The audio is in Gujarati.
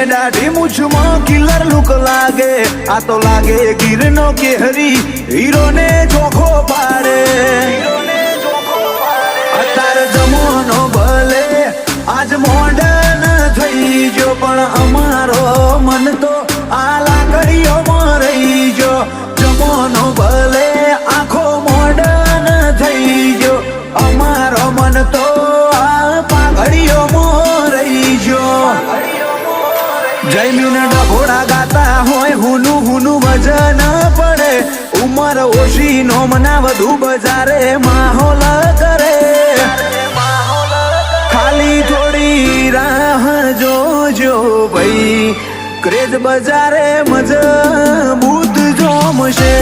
દાઢી મૂછમાં કિલર લુક લાગે આ તો લાગે ગીરનો કેહરી હીરો ને ચોખો પાડે અત્યારે જમાનો ભલે આજ મોડર્ન થઈ ગયો પણ અમારો મન તો આ લાકડીઓમાં રહી ગયો જમાનો ભલે આખો મોડર્ન થઈ ગયો અમારો મન તો આ પાઘડીઓમાં રહી ગયો જયમીન ડભોડા ગાતા હોય હુનું હુનું વજન પડે ઉમર ઓછી નોમના વધુ બજારે માહોલ કરે ખાલી થોડી રાહ જોજો ભાઈ ક્રેઝ બજારે મજબૂત જોમશે